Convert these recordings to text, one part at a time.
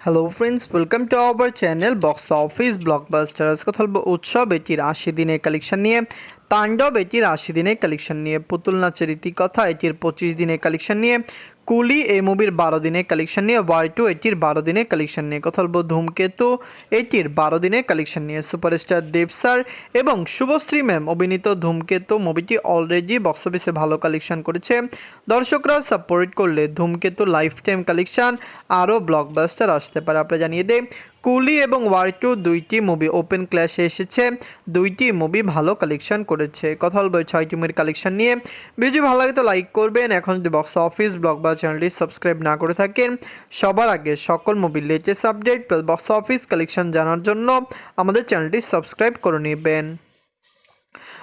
Hello friends, welcome to our channel box office blockbuster. আজকে কথা বলবো উৎসব এটির 80 দিনের কালেকশন নিয়ে, তাণ্ডব এটির 80 দিনের কালেকশন নিয়ে, পুতুল নাচের ইতিকথা এটির 25 দিনের কালেকশন নিয়ে, কুলি এই মুভির 12 দিনের কালেকশন নিয়ে, ওয়াই টু এটির 12 দিনের কালেকশন নিয়ে, কথা বলবো ধূমকেতু এটির 12 দিনের কালেকশন নিয়ে। সুপারস্টার দেব স্যার এবং শুভশ্রী ম্যাম অভিনীত ধূমকেতু মুভিটি অলরেডি বক্স অফিসে ভালো কালেকশন করেছে। দর্শকরা সাপোর্ট করলে ধূমকেতু লাইফ টাইম কালেকশন আরও ব্লকবাস্টার আসতে পারে। আপনারা জানিয়ে দেয় কুলি এবং ওয়াই টু দুইটি মুভি ওপেন ক্ল্যাশে এসেছে, দুইটি মুভি ভালো কালেকশন করেছে। কথা বলবো 6টি মুভির কালেকশন নিয়ে। ভিডিও ভালো লাগে তো লাইক করবেন। এখন যদি বক্স অফিস ব্লকবাস্টার চ্যানেলটি সাবস্ক্রাইব না করে থাকেন, সবার আগে সকল মুভির latest update plus box office collection জানার জন্য আমাদের চ্যানেলটি সাবস্ক্রাইব করে নেবেন।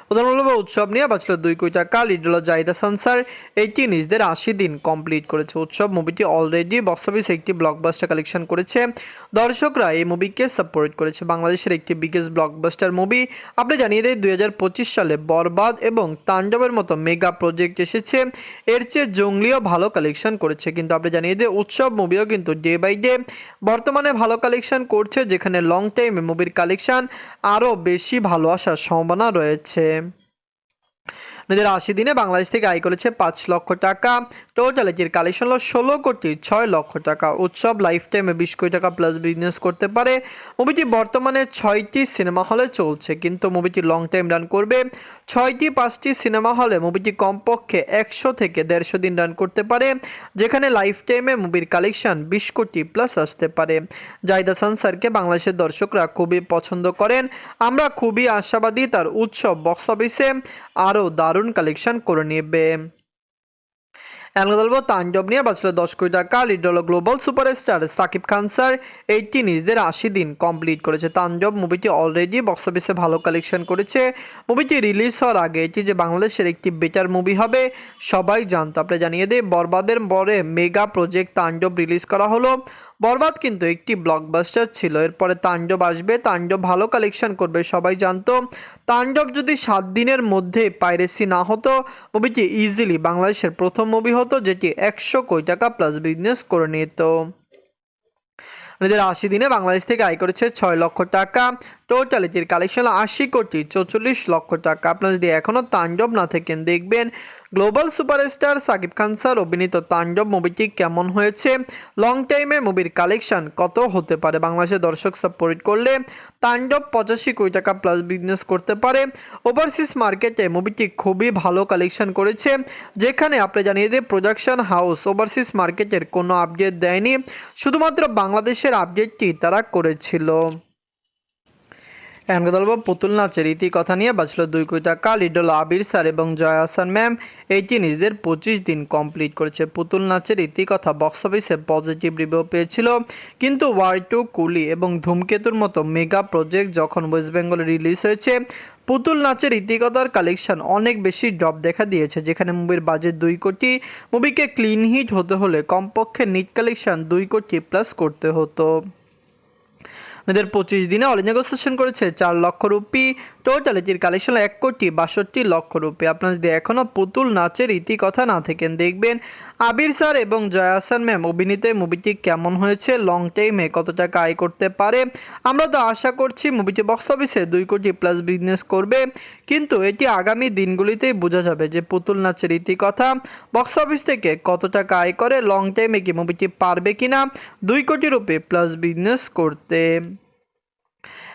প্রধান উৎসব নিয়ে বাঁচল 2 কোটি টাকা, লিড হল জাহিদ হাসান স্যার। এটি নিজেদের 80 দিন কমপ্লিট করেছে। উৎসব মুভিটি অলরেডি বক্স অফিসে একটি ব্লকবাস্টার কালেকশন করেছে। দর্শকরা এই মুভিকে সাপোর্ট করেছে। বাংলাদেশের একটি বিগেস্ট ব্লকবাস্টার মুভি। আপনি জানিয়ে দেয় 2025 সালে বরবাদ এবং তাণ্ডবের মতো মেগা প্রজেক্ট এসেছে, এর চেয়ে জঙ্গলিও ভালো কালেকশন করেছে। কিন্তু আপনি জানিয়ে দেয় উৎসব মুভিও কিন্তু ডে বাই ডে বর্তমানে ভালো কালেকশন করছে, যেখানে লং টাইমে মুভির কালেকশন আরও বেশি ভালো আসার সম্ভাবনা রয়েছে। নিজের 80 দিনে বাংলাদেশ থেকে আয় করেছে 5 লক্ষ টাকা। টোটাল এটির কালেকশন হলো 16 কোটি 6 লক্ষ টাকা। উৎসব লাইফ টাইমে 20 কোটি টাকা প্লাস বিজনেস করতে পারে। মুভিটি বর্তমানে 6টি সিনেমা হলে চলছে, কিন্তু মুভিটি লং টাইম রান করবে। 5টি সিনেমা হলে মুভিটি কমপক্ষে 100 থেকে 150 দিন রান করতে পারে, যেখানে লাইফ টাইমে মুভির কালেকশন 20 কোটি প্লাস আসতে পারে। জাহিদ হাসান স্যারকে বাংলাদেশের দর্শকরা খুবই পছন্দ করেন। আমরা খুবই আশাবাদী তার উৎসব বক্স অফিসে আরও দারুণ কালেকশন করে নেবে। বলবো তাণ্ডব নিয়ে বাঁচল 10 কোটি টাকা, লিড হল global superstar Shakib Khan sir. এইটি নিজেদের 80 দিন কমপ্লিট করেছে। তাণ্ডব মুভিটি অলরেডি বক্স অফিসে ভালো কালেকশন করেছে। মুভিটি রিলিজ হওয়ার আগে এটি যে বাংলাদেশের একটি বেটার মুভি হবে সবাই জানতো। আপনি জানিয়ে দেয় বরবাদের পরে মেগা প্রজেক্ট তাণ্ডব রিলিজ করা হলো। বরবাদ কিন্তু একটি ব্লকবাস্টার ছিল, এরপরে তাণ্ডব আসবে, তাণ্ডব ভালো কালেকশন করবে সবাই জানতো। তাণ্ডব যদি 7 দিনের মধ্যে পাইরেসি না হতো, মুভিটি ইজিলি বাংলাদেশের প্রথম মুভি হতো যেটি 100 কোটি টাকা প্লাস বিজনেস করে নিত। নিজের 80 দিনে বাংলাদেশ থেকে আয় করেছে 6 লক্ষ টাকা। টোটাল এটির কালেকশন 80 কোটি 44 লক্ষ টাকা। আপনারা যদি এখনও তাণ্ডব না থাকেন, দেখবেন global superstar Shakib Khan sir অভিনীত তাণ্ডব মুভিটি কেমন হয়েছে, লং টাইমে মুভির কালেকশন কত হতে পারে। বাংলাদেশের দর্শক সাপোর্ট করলে তাণ্ডব 85 কোটি টাকা প্লাস বিজনেস করতে পারে। ওভারসিজ মার্কেটে মুভিটি খুবই ভালো কালেকশন করেছে, যেখানে আপনি জানিয়ে দিয়ে প্রোডাকশন হাউস ওভারসিজ মার্কেটের কোনো আপডেট দেয়নি, শুধুমাত্র বাংলাদেশের আপডেটটি তারা করেছিল। এখন কথা বলবো পুতুল নাচের ইতিকথা নিয়ে বাঁচল 2 কোটি টাকা, লিড হল আবির স্যার এবং জয়া হাসান ম্যাম। এইটি নিজেদের 25 দিন কমপ্লিট করেছে। পুতুল নাচের ইতিকথা বক্স অফিসে পজিটিভ রিভিউ পেয়েছিল, কিন্তু ওয়াই টু, কুলি এবং ধূমকেতুর মতো মেগা প্রজেক্ট যখন ওয়েস্ট বেঙ্গলে রিলিজ হয়েছে, পুতুল নাচের ইতিকথার কালেকশন অনেক বেশি ড্রপ দেখা দিয়েছে। যেখানে মুভির বাজেট 2 কোটি, মুভিকে ক্লিন হিট হতে হলে কমপক্ষে নিট কালেকশন 2 কোটি প্লাস করতে হতো। এদের 25 দিনে অল নেগোসিয়েশন করেছে 4 লক্ষ রুপি। টোটাল এটির কালেকশন 1 কোটি 62 লক্ষ রুপি। আপনারা যদি এখনও পুতুল নাচের ইতিকথা না থাকেন, দেখবেন আবির স্যার এবং জয়া হাসান ম্যাম অভিনীত মুভিটি কেমন হয়েছে, লং টাইমে কত টাকা আয় করতে পারে। আমরা তো আশা করছি মুভিটি বক্স অফিসে 2 কোটি প্লাস বিজনেস করবে, কিন্তু এটি আগামী দিনগুলিতেই বোঝা যাবে যে পুতুল নাচের ইতিকথা বক্স অফিস থেকে কত টাকা আয় করে, লং টাইমে কি মুভিটি পারবে কিনা 2 কোটি রুপি প্লাস বিজনেস করতে।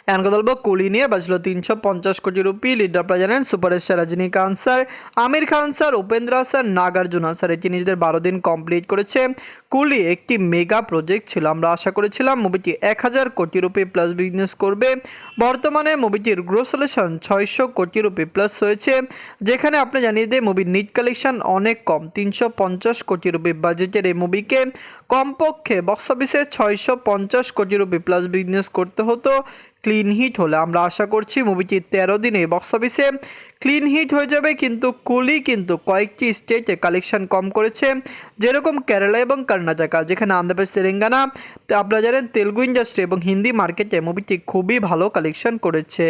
এখন কথা বলবো কুলি নিয়ে বাঁচলো 350 কোটি রুপি। লিড আপনারা জানেন superstar Rajinikanth sir, Aamir Khan sir, Upendra sir, Nagarjuna sir. এটি নিজেদের 12 দিন কমপ্লিট করেছে। কুলি একটি মেগা প্রজেক্ট ছিল, আমরা আশা করেছিলাম মুভিটি 1000 কোটি রুপি প্লাস বিজনেস করবে। বর্তমানে মুভিটির গ্রোস কালেকশন 600 কোটি রুপি প্লাস হয়েছে, যেখানে আপনি জানিয়ে দেয় মুভির নিট কালেকশন অনেক কম, 350 কোটি রুপি বাজেটের এই মুভিকে কমপক্ষে বক্স অফিসে 650 কোটি রুপি প্লাস বিজনেস করতে হতো ক্লিন হিট হলে। আমরা আশা করছি মুভিটি 13 দিনে বক্স অফিসে ক্লিন হিট হয়ে যাবে। কিন্তু কুলি কিন্তু কয়েকটি স্টেটে কালেকশন কম করেছে, যেরকম কেরালা এবং কর্ণাটকা, যেখানে আন্ধ্রপ্রদেশ, তেলেঙ্গানা, আপনারা জানেন তেলুগু ইন্ডাস্ট্রি এবং হিন্দি মার্কেটে মুভিটি খুবই ভালো কালেকশন করেছে।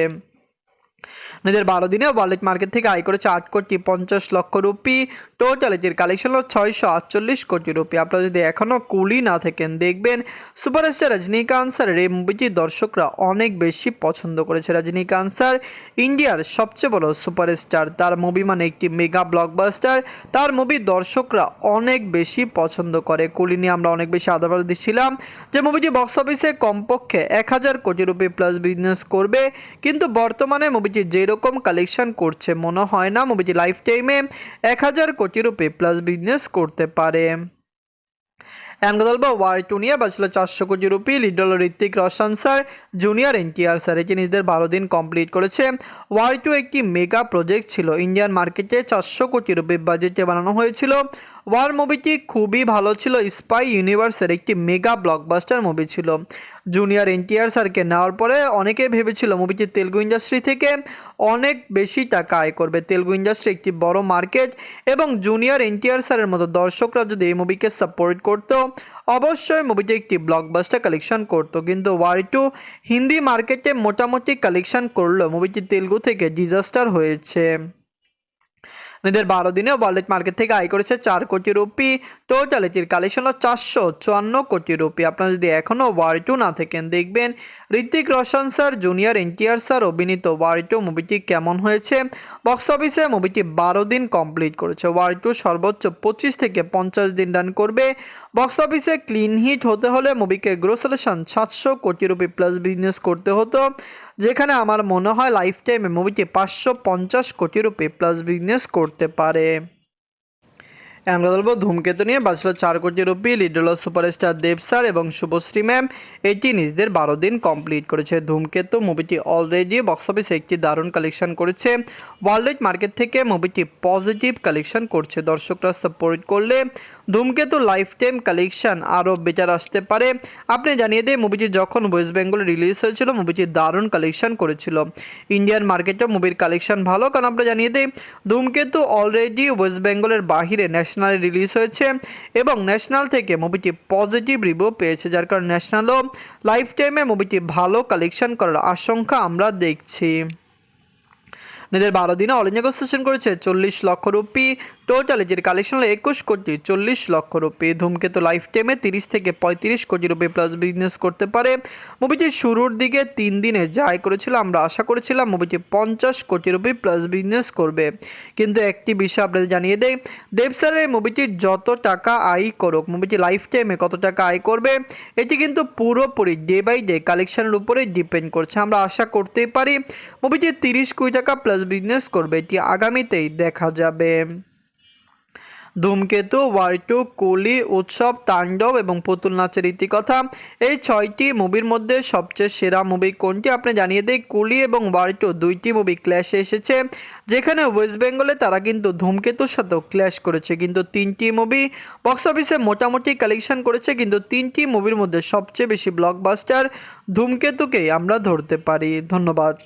নিজের 12 দিনে ওয়ার্ল্ড মার্কেট থেকে আয় করেছে 8,50,00,000 রুপি। টোটাল এটির কালেকশন হলো 648 কোটি রুপি। আপনারা যদি এখনও কুলি না থাকেন দেখবেন সুপারস্টার রজনীকান্ত স্যারের এই মুভিটি দর্শকরা অনেক বেশি পছন্দ করেছে। রজনীকান্ত স্যার ইন্ডিয়ার সবচেয়ে বড় সুপারস্টার, তার মুভি মানে একটি মেগা ব্লকবাস্টার, তার মুভি দর্শকরা অনেক বেশি পছন্দ করে। কুলি নিয়ে আমরা অনেক বেশি আদাবাদ দিচ্ছিলাম যে মুভিটি বক্স অফিসে কমপক্ষে 1000 কোটি রুপি প্লাস বিজনেস করবে, কিন্তু বর্তমানে মুভিটি যেরকম কালেকশন করছে মনে হয় না মুভিটি লাইফ টাইমে 1000 কোটি রুপি প্লাস বিজনেস করতে পারে। ওয়ার 2 নিয়ে বাঁচলো 400 কোটি রুপি। লিড হল Hrithik Roshan sir, junior NTR sir. এটি নিজেদের 12 দিন কমপ্লিট করেছে। ওয়ার 2 একটি মেগা প্রজেক্ট ছিল, ইন্ডিয়ান মার্কেটে 400 কোটি রুপি বাজেটে বানানো হয়েছিল। ওয়ার মুভিটি খুবই ভালো ছিল, স্পাই ইউনিভার্সের একটি মেগা ব্লকবাস্টার মুভি ছিল। জুনিয়র এনটিআর স্যারকে নেওয়ার পরে অনেকে ভেবেছিল মুভিটি তেলুগু ইন্ডাস্ট্রি থেকে অনেক বেশি টাকা আয় করবে। তেলুগু ইন্ডাস্ট্রি একটি বড় মার্কেট এবং জুনিয়র এনটিআর স্যারের মতো দর্শকরা যদি এই মুভিকে সাপোর্ট করতো অবশ্যই মুভিটি একটি ব্লকবাস্টার কালেকশন করতো, কিন্তু ওয়ার 2 হিন্দি মার্কেটে মোটামুটি কালেকশন করলো, মুভিটি তেলুগু থেকে ডিজাস্টার হয়েছে। নিজের 12 দিনে ওয়ার্ল্ড মার্কেট থেকে আয় করেছে 4 কোটি রুপি। টোটাল এটির কালেকশন হলো 454 কোটি রুপি। আপনারা যদি এখনও ওয়ার 2 না থাকেন দেখবেন Hrithik Roshan sir, junior NTR sir অভিনীত ওয়ার 2 মুভিটি কেমন হয়েছে। বক্স অফিসে মুভিটি 12 দিন কমপ্লিট করেছে। ওয়ার 2 সর্বোচ্চ 25 থেকে 50 দিন রান করবে। বক্স অফিসে ক্লিন হিট হতে হলে মুভিকে গ্রোসালেশন 700 কোটি রুপি প্লাস বিজনেস করতে হতো, যেখানে আমার মনে হয় লাইফ টাইমে মুভিটি 550 কোটি রুপি প্লাস বিজনেস করতে পারে। আমরা বলবো ধূমকেতু নিয়ে বাঁচলো 4 কোটি রুপি। লিড হল সুপারস্টার দেব স্যার এবং শুভশ্রী ম্যাম। এটি নিজেদের 12 দিন কমপ্লিট করেছে। ধূমকেতু মুভিটি অলরেডি বক্স অফিসে একটি দারুণ কালেকশন করেছে। ওয়ার্ল্ড মার্কেট থেকে মুভিটি পজিটিভ কালেকশন করছে। দর্শকরা সাপোর্ট করলে ধূমকেতু লাইফ টাইম কালেকশন আরও বেটার আসতে পারে। আপনি জানিয়ে দেয় মুভিটি যখন ওয়েস্ট বেঙ্গলে রিলিজ হয়েছিল মুভিটি দারুণ কালেকশন করেছিল। ইন্ডিয়ান মার্কেটেও মুভির কালেকশন ভালো, কারণ আমরা জানিয়ে দিই ধূমকেতু অলরেডি ওয়েস্ট বেঙ্গলের বাহিরে ন্যাশনালে রিলিজ হয়েছে এবং ন্যাশনাল থেকে মুভিটি পজিটিভ রিভিউ পেয়েছে, যার কারণে ন্যাশনালও লাইফ টাইমে মুভিটি ভালো কালেকশন করার আশঙ্কা আমরা দেখছি। নিজের 12 দিনে অল ইন্ডিয়া সেশন করেছে 40 লক্ষ রুপি। টোটাল এটির কালেকশন হলো 21,40,00,000 রুপি। ধূমকেতু লাইফ টাইমে 30 থেকে 35 কোটি রুপি প্লাস বিজনেস করতে পারে। মুভিটির শুরুর দিকে 3 দিনে যা আয় করেছিল আমরা আশা করেছিলাম মুভিটি 50 কোটি রুপি প্লাস বিজনেস করবে, কিন্তু একটি বিষয় আপনাদের জানিয়ে দেয় দেব স্যারের এই মুভিটির যত টাকা আয় করুক মুভিটি লাইফ টাইমে কত টাকা আয় করবে এটি কিন্তু পুরোপুরি ডে বাই ডে কালেকশনের উপরে ডিপেন্ড করছে। আমরা আশা করতেই পারি মুভিটি 30 কোটি টাকা প্লাস বিজনেস করবে, এটি আগামীতেই দেখা যাবে। ধূমকেতু, ওয়ার 2, কুলি, উৎসব, তাণ্ডব এবং পুতুল নাচের ইতিকথা, এই 6টি মুভির মধ্যে সবচেয়ে সেরা মুভি কোনটি আপনি জানিয়ে দেয়। কুলি এবং ওয়ার 2 দুইটি মুভি ক্ল্যাশে এসেছে, যেখানে ওয়েস্ট বেঙ্গলে তারা কিন্তু ধূমকেতুর সাথেও ক্ল্যাশ করেছে, কিন্তু 3টি মুভি বক্স অফিসে মোটামুটি কালেকশন করেছে, কিন্তু 3টি মুভির মধ্যে সবচেয়ে বেশি ব্লকবাস্টার ধূমকেতুকেই আমরা ধরতে পারি। ধন্যবাদ।